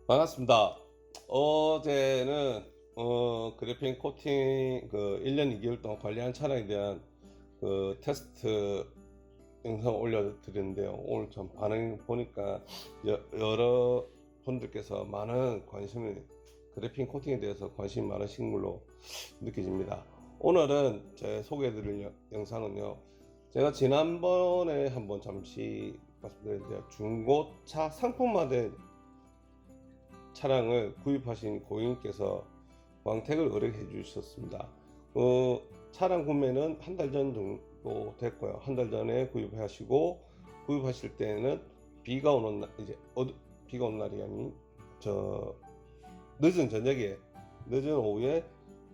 반갑습니다. 어제는 그래핀 코팅 1년 2개월 동안 관리한 차량에 대한 테스트 영상을 올려드렸는데요. 오늘 좀 반응 보니까 여러 분들께서 많은 관심을 그래핀 코팅에 대해서 관심이 많으신 걸로 느껴집니다. 오늘은 제 소개해드릴 영상은요. 제가 지난번에 한번 잠시 말씀드렸는데요. 중고차 상품화된 차량을 구입하신 고객님께서 광택을 의뢰해 주셨습니다. 차량 구매는 한 달 전 정도 됐고요. 한 달 전에 구입하시고 구입하실 때는 비가 오는 날, 비가 오는 날이 아닌 늦은 저녁에 늦은 오후에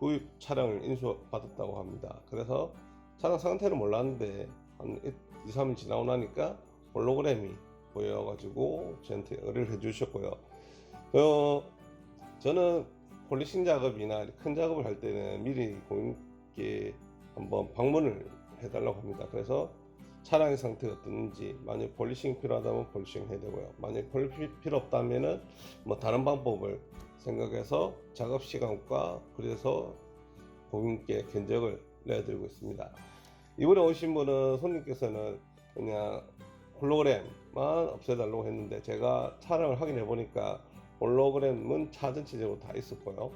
구입 차량을 인수받았다고 합니다. 그래서 차량 상태는 몰랐는데 한 2, 3일 지나고 나니까 홀로그램이 보여가지고 저한테 의뢰를 해 주셨고요. 저는 폴리싱 작업이나 큰 작업을 할 때는 미리 고객님께 한번 방문을 해달라고 합니다. 그래서 차량의 상태가 어떤지, 만약 폴리싱 필요하다면 폴리싱 해야 되고요. 만약 폴리싱 필요 없다면은 뭐 다른 방법을 생각해서 작업 시간과 그래서 고객님께 견적을 내드리고 있습니다. 이번에 오신 분은 손님께서는 그냥 홀로그램만 없애달라고 했는데, 제가 촬영을 확인해 보니까 홀로그램은 차 전체적으로 다 있었고요.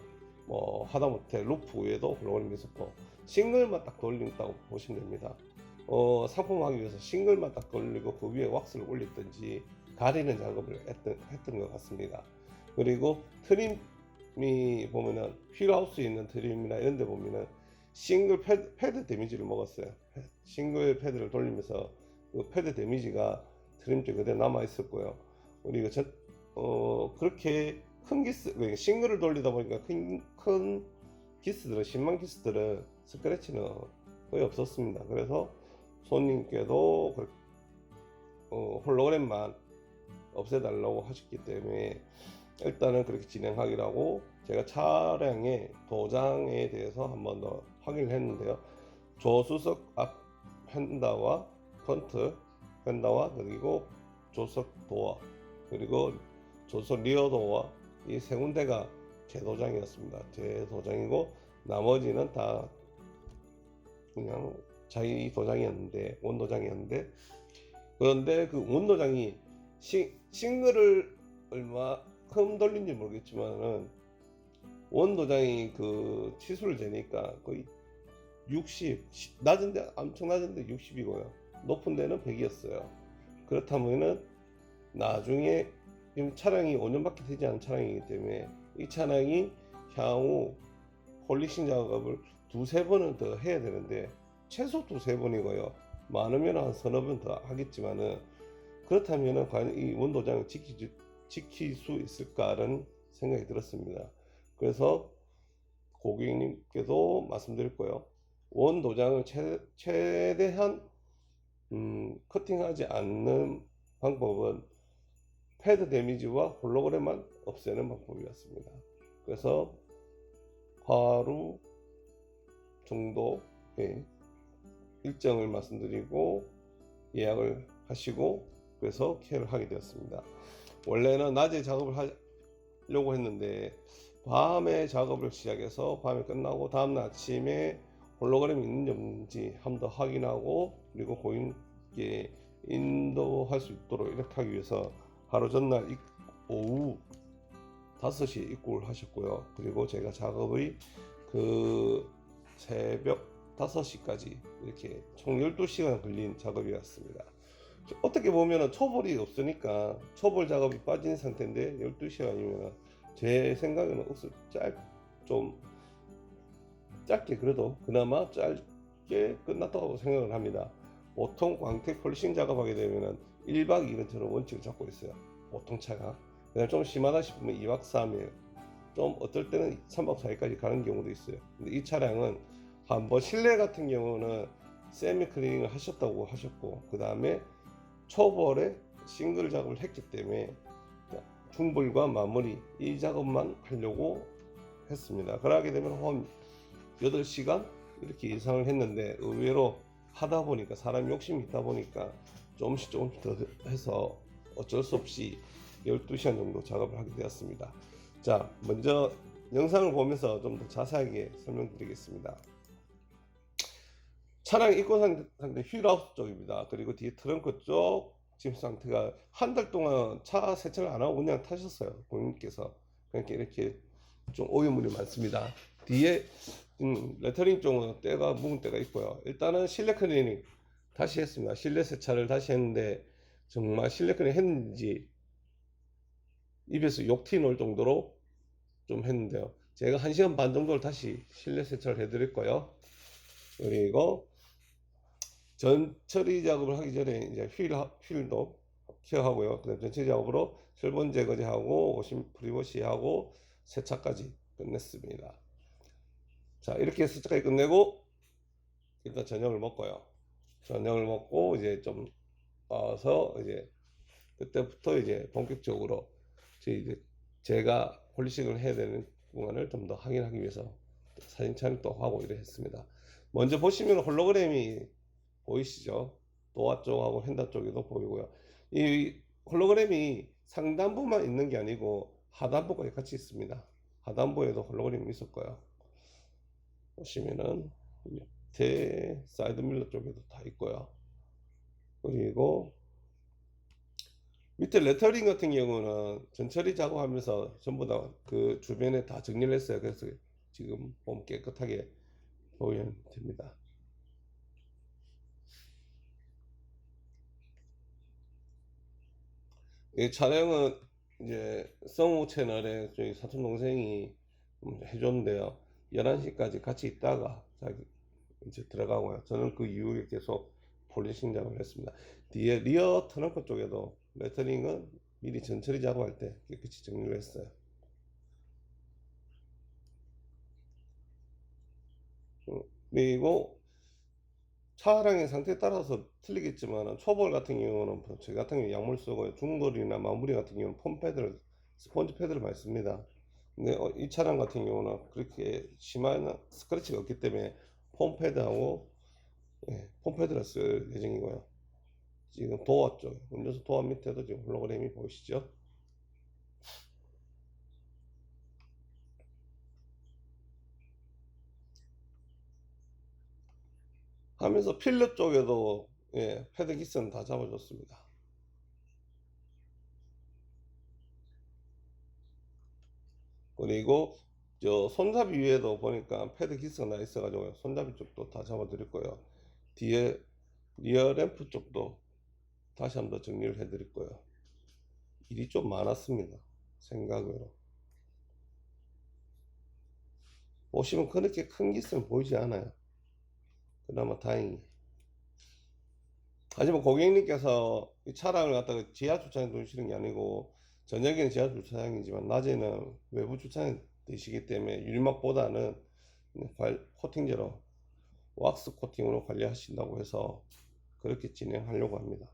뭐 하다못해 루프 위에도 홀로그램이 있었고, 싱글만 딱 돌린다고 보시면 됩니다. 상품화하기 위해서 싱글만 딱 돌리고 그 위에 왁스를 올렸든지 가리는 작업을 했던 것 같습니다. 그리고 트림이 보면은 휠하우스에 있는 트림이나 이런 데 보면은 싱글 패드 데미지를 먹었어요. 싱글 패드를 돌리면서 그 패드 데미지가 트림 쪽에 그대로 남아 있었고요. 그리고 그렇게 큰 기스, 싱글을 돌리다 보니까 큰 기스들은, 신망 기스들은 스크래치는 거의 없었습니다. 그래서 손님께도 홀로그램만 없애달라고 하셨기 때문에 일단은 그렇게 진행하기로 하고, 제가 차량의 도장에 대해서 한 번 더 확인을 했는데요. 조수석 앞 휀다와 프런트 휀다와, 그리고 조수석 도어, 그리고 조수석 리어 도어, 이 세 군데가 제 도장이었습니다. 제 도장이고 나머지는 다 그냥 자기 도장이었는데, 원도장이었는데, 그런데 그 원도장이 싱글을 얼마큼 돌린지 모르겠지만은 원도장이 그 치수를 재니까 거의 60, 낮은데 엄청 낮은데 60이고요. 높은 데는 100이었어요. 그렇다면은 나중에, 지금 차량이 5년밖에 되지 않은 차량이기 때문에 이 차량이 향후 폴리싱 작업을 두세 번은 더 해야 되는데, 최소 두세 번이고요. 많으면 한 서너 번 더 하겠지만은, 그렇다면은 과연 이 원도장을 지킬 수 있을까라는 생각이 들었습니다. 그래서 고객님께도 말씀드릴 거예요. 원도장을 최대한 커팅하지 않는 방법은 패드 데미지와 홀로그램만 없애는 방법이었습니다. 그래서 하루 정도의 일정을 말씀드리고 예약을 하시고, 그래서 케어를 하게 되었습니다. 원래는 낮에 작업을 하려고 했는데 밤에 작업을 시작해서 밤에 끝나고 다음날 아침에 홀로그램이 있는지 없는지 한 번 더 확인하고, 그리고 고객님께 인도할 수 있도록 이렇게 하기 위해서 하루 전날 오후 5시에 입고를 하셨고요. 그리고 제가 작업의 새벽 5시까지 이렇게 총 12시간 걸린 작업이었습니다. 어떻게 보면 초벌이 없으니까 초벌 작업이 빠진 상태인데 12시간이면 제 생각에는 좀 짧게, 그래도 그나마 짧게 끝났다고 생각을 합니다. 보통 광택 폴리싱 작업하게 되면은 1박 2일은 저는 원칙을 잡고 있어요. 보통 차가. 그냥 좀 심하다 싶으면 2박 3일, 좀 어떨 때는 3박 4일까지 가는 경우도 있어요. 근데 이 차량은 한번 실내 같은 경우는 세미 클리닝을 하셨다고 하셨고, 그 다음에 초벌에 싱글 작업을 했기 때문에 중불과 마무리 이 작업만 하려고 했습니다. 그러게 되면 한 8시간 이렇게 예상을 했는데, 의외로 하다 보니까 사람 욕심이 있다 보니까 조금씩 더 해서 어쩔 수 없이 12시간 정도 작업을 하게 되었습니다. 자, 먼저 영상을 보면서 좀 더 자세하게 설명드리겠습니다. 차량 입고 상태 휠하우스 쪽입니다. 그리고 뒤에 트렁크 쪽 지금 상태가 한 달 동안 차 세차를 안 하고 그냥 타셨어요. 고객님께서. 그러니까 이렇게 좀 오염물이 많습니다. 뒤에 레터링 쪽은 때가 묵은 때가 있고요. 일단은 실내 클리닝 다시 했습니다. 실내 세차를 다시 했는데 정말 실내 클리닝 했는지 입에서 욕 튀어나올 정도로 좀 했는데요. 제가 1시간 반 정도를 다시 실내 세차를 해드릴 거예요. 그리고 전 처리 작업을 하기 전에 이제 휠도 케어하고요. 그다음 전체 작업으로 철분 제거제하고 오심 프리워시하고 세차까지 끝냈습니다. 자, 이렇게 세차까지 끝내고 일단 저녁을 먹고요. 저녁을 먹고 이제 좀 와서 이제 그때부터 이제 본격적으로 이제 제가 폴리싱을 해야 되는 구간을 좀 더 확인하기 위해서 사진 촬영도 하고 이래 했습니다. 먼저 보시면 홀로그램이 보이시죠? 도어 쪽하고 핸들 쪽에도 보이고요. 이 홀로그램이 상단부만 있는 게 아니고 하단부까지 같이 있습니다. 하단부에도 홀로그램이 있을 거예요. 보시면은 밑에 사이드 밀러 쪽에도 다 있고요. 그리고 밑에 레터링 같은 경우는 전처리 작업하면서 전부 다 그 주변에 다 정리를 했어요. 그래서 지금 보면 깨끗하게 보이면 됩니다. 이 촬영은 이제 성우 채널에 저희 사촌 동생이 해줬는데요. 11시까지 같이 있다가 자기 이제 들어가고요. 저는 그 이후에 계속 폴리싱 작업을 했습니다. 뒤에 리어 트렁크 쪽에도 레터링은 미리 전처리 작업할 때 깨끗이 정리를 했어요. 그리고 차량의 상태에 따라서 틀리겠지만 초벌 같은 경우는 저희 같은 경우 약물 쓰고 중벌이나 마무리 같은 경우는 폼 패드를 스펀지 패드를 많이 씁니다. 근데 이 차량 같은 경우는 그렇게 심한 스크래치가 없기 때문에 폼 패드하고 폼 패드를 쓸 예정이고요. 지금 도어 쪽 운전석 도어 밑에도 지금 홀로그램이 보이시죠? 하면서 필러 쪽에도 패드 기스는 다 잡아줬습니다. 그리고 저 손잡이 위에도 보니까 패드 기스가 나 있어가지고 손잡이 쪽도 다 잡아드릴 거예요. 뒤에 리어 램프 쪽도 다시 한번 정리를 해드릴 거예요. 일이 좀 많았습니다. 생각으로. 보시면 그렇게 큰 기스는 보이지 않아요. 그나마 다행히. 하지만 고객님께서 이 차량을 갖다가 지하 주차장에 두시는 게 아니고 저녁에는 지하 주차장이지만 낮에는 외부 주차장에 두시기 때문에 유리막보다는 코팅제로 왁스 코팅으로 관리하신다고 해서 그렇게 진행하려고 합니다.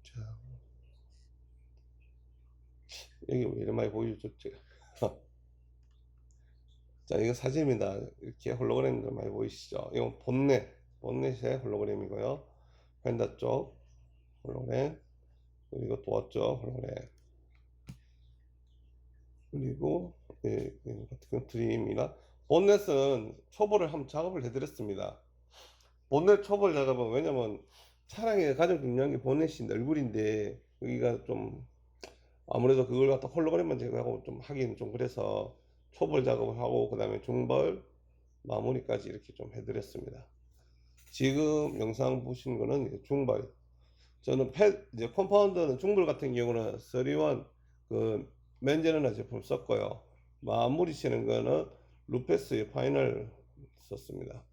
자, 여기 왜 이렇게 많이 보여줬죠? 자, 이거 사진입니다. 이렇게 홀로그램들 많이 보이시죠? 이건 본넷의 홀로그램이고요. 펜더 쪽 홀로그램, 그리고 도어 쪽 홀로그램, 그리고 같은 트림이나 본넷은 초벌을 한번 작업을 해드렸습니다. 본넷 초벌 작업은 왜냐면 차량의 가장 중요한 게 본넷이 얼굴인데 여기가 좀 아무래도 그걸 갖다 홀로그램만 제거하고 좀 하기는 좀 그래서 초벌 작업을 하고 그 다음에 중벌 마무리까지 이렇게 좀 해드렸습니다. 지금 영상 보시는 거는 이제 중벌. 저는 이제 컴파운드는 중벌 같은 경우는 31 그 맨제너나 제품 썼고요. 마무리 치는 거는 루페스의 파이널 썼습니다.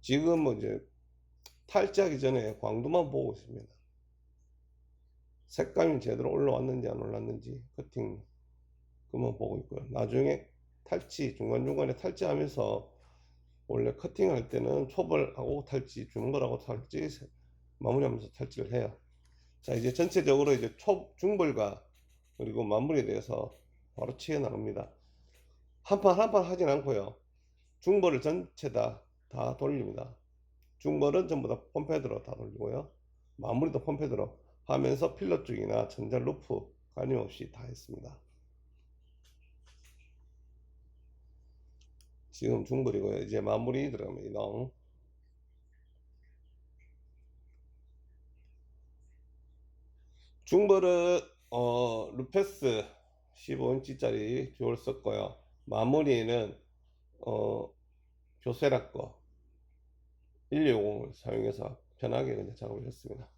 지금 뭐 이제 탈지하기 전에 광도만 보고 있습니다. 색감이 제대로 올라왔는지 안 올랐는지 커팅 그만 보고 있고요. 나중에 탈지 중간중간에 탈지하면서 원래 커팅할 때는 초벌하고 탈지 주는 거라고 탈지 마무리하면서 탈지를 해요. 자, 이제 전체적으로 이제 중벌과 그리고 마무리에 대해서 바로 치해 나갑니다. 한 판 한 판 하진 않고요. 중벌을 전체 다 돌립니다. 중벌은 전부 다 펌패드로 다 돌리고요. 마무리도 펌패드로 하면서 필러 쪽이나 전자 루프 가림없이 다 했습니다. 지금 중벌이고요. 이제 마무리 들어갑니다. 중벌은 루페스 15인치짜리 듀얼 썼고요. 마무리에는 교세라 거 1250을 사용해서 편하게 그냥 작업을 했습니다.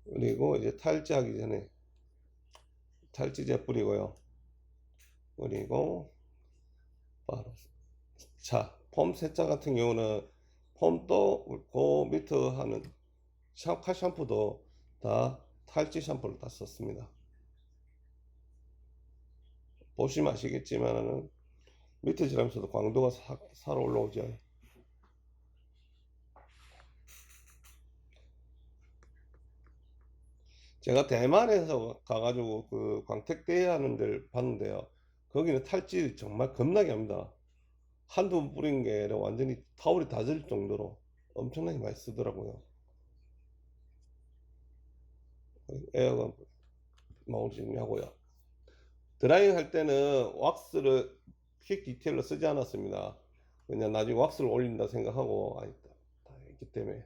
그리고 이제 탈지하기 전에 탈지제 뿌리고요. 그리고 바로 폼 세차 같은 경우는 폼도 그 밑에 하는 칼 샴푸도 다 탈지 샴푸를 다 썼습니다. 보시면 아시겠지만은 밑에 지나면서도 광도가 살아 올라오죠. 제가 대만에서 가가지고 그 광택대회 하는 데를 봤는데요. 거기는 탈지 정말 겁나게 합니다. 한두 번 뿌린 게 아니라 완전히 타올이 다 질 정도로 엄청나게 많이 쓰더라고요. 에어건 마무리 정리하고요. 드라이잉 할 때는 왁스를 퀵 디테일로 쓰지 않았습니다. 그냥 나중에 왁스를 올린다 생각하고 다 했기 때문에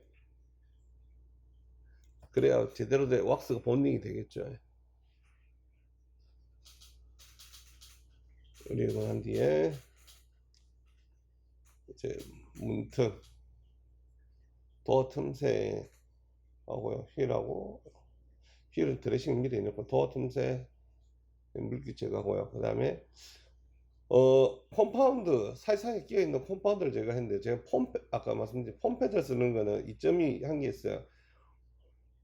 그래야 제대로 된 왁스가 본딩이 되겠죠. 그리고 난 뒤에 이제 문틈 도어 틈새 하고요. 휠을 드레싱 미리 넣고 도어 틈새 물기 제거하고요. 그 다음에 컴파운드 사이사이에 끼어 있는 컴파운드를 제가 했는데 제가 아까 말씀드린 폼패드를 쓰는 거는 이점이 한 게 있어요.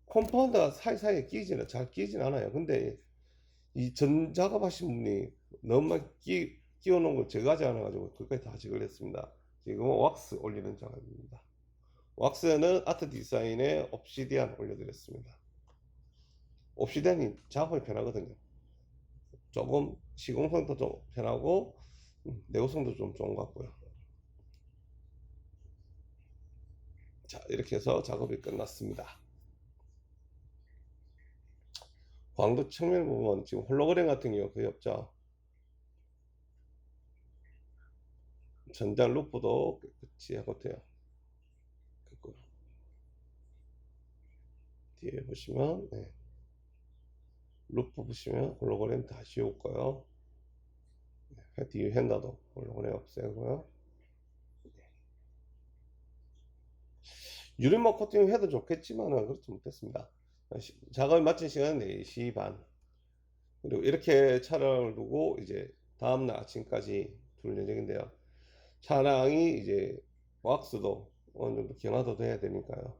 컴파운드가 사이사이에 잘 끼지는 않아요. 근데 이 전 작업하신 분이 너무 많이 끼워 놓은 걸 제거하지 않아 가지고 그까지 다 제거를 했습니다. 지금은 왁스 올리는 작업입니다. 왁스는 아트 디자인에 옵시디안 올려드렸습니다. 옵시디안이 작업이 편하거든요. 조금 시공성도 좀 편하고 내구성도 좀 좋은 것 같고요. 자, 이렇게 해서 작업이 끝났습니다. 광도 측면 부분 지금 홀로그램 같은 경우 거의 없죠. 전장 루프도 깨끗이 하고 돼요. 뒤에 보시면 루프 보시면 홀로그램 다 씌웠고요. 뒤에 핸다도 홀로그램 없애고요. 유리막 코팅 해도 좋겠지만은 그렇지 못했습니다. 작업이 마친 시간은 4시 반. 그리고 이렇게 차량을 두고 이제 다음날 아침까지 둘 예정인데요. 차량이 이제 왁스도 어느 정도 경화도 돼야 되니까요.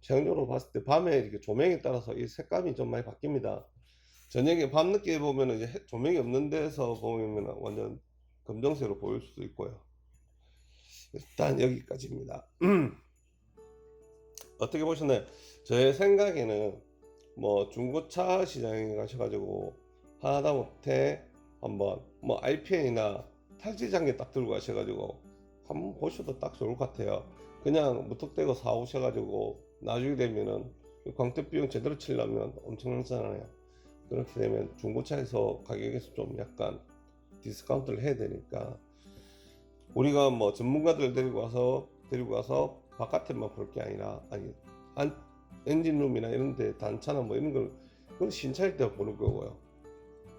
최종적으로 봤을 때 밤에 이렇게 조명에 따라서 이 색감이 좀 많이 바뀝니다. 저녁에 밤늦게 보면 이제 조명이 없는 데서 보면 완전 검정색으로 보일 수도 있고요. 일단 여기까지입니다. 어떻게 보셨나요? 제 생각에는 뭐 중고차 시장에 가셔가지고 하다못해 한번 뭐 RPN이나 탈지장에 딱 들고 가셔가지고 한번 보셔도 딱 좋을 것 같아요. 그냥 무턱대고 사오셔가지고 나중에 되면은 광택 비용 제대로 치려면 엄청나잖아요. 그렇게 되면 중고차에서 가격에서 좀 약간 디스카운트를 해야 되니까 우리가 뭐 전문가들 데리고 가서 바깥에만 볼 게 아니라 엔진룸이나 이런 데 단차나 뭐 이런 걸 그건 신차일 때 보는 거고요.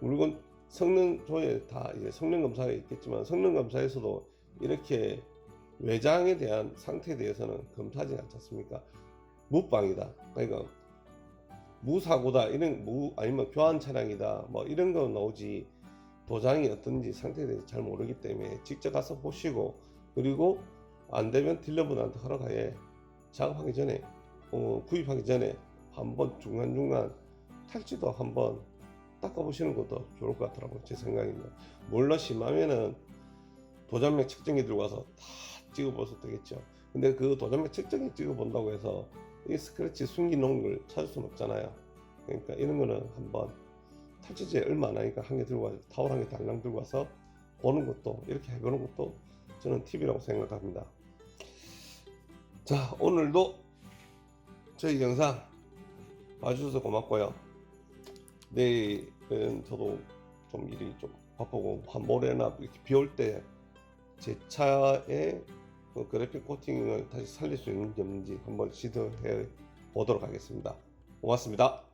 물건 성능 조회 다 이제 성능 검사가 있겠지만 성능 검사에서도 이렇게 외장에 대한 상태에 대해서는 검사하지 않지 않습니까? 무방이다. 그러니까 무사고다 아니면 교환 차량이다 뭐 이런 거 나오지 도장이 어떤지 상태에 대해서 잘 모르기 때문에 직접 가서 보시고 그리고 안 되면 딜러분한테 허락하에 작업하기 전에 구입하기 전에 한번 중간중간 탈지도 한번 닦아보시는 것도 좋을 것 같더라고요. 제 생각입니다. 물론 심하면은 도장맥 측정기 들고 와서 다 찍어보셔도 되겠죠. 근데 그 도장맥 측정기 찍어본다고 해서 이 스크래치 숨기놓은 걸 찾을 수는 없잖아요. 그러니까 이런 거는 한번 탈취제 얼마 안 하니까 한 개 들고 와서 타월 한 개 달랑 들고 와서 보는 것도, 이렇게 해보는 것도 저는 팁이라고 생각합니다. 자, 오늘도 저희 영상 봐주셔서 고맙고요. 내일은 저도 좀 일이 좀 바쁘고 한 모레나 이렇게 비 올 때 제 차에 그 그래픽 코팅을 다시 살릴 수 있는지 없는지 한번 시도해 보도록 하겠습니다. 고맙습니다.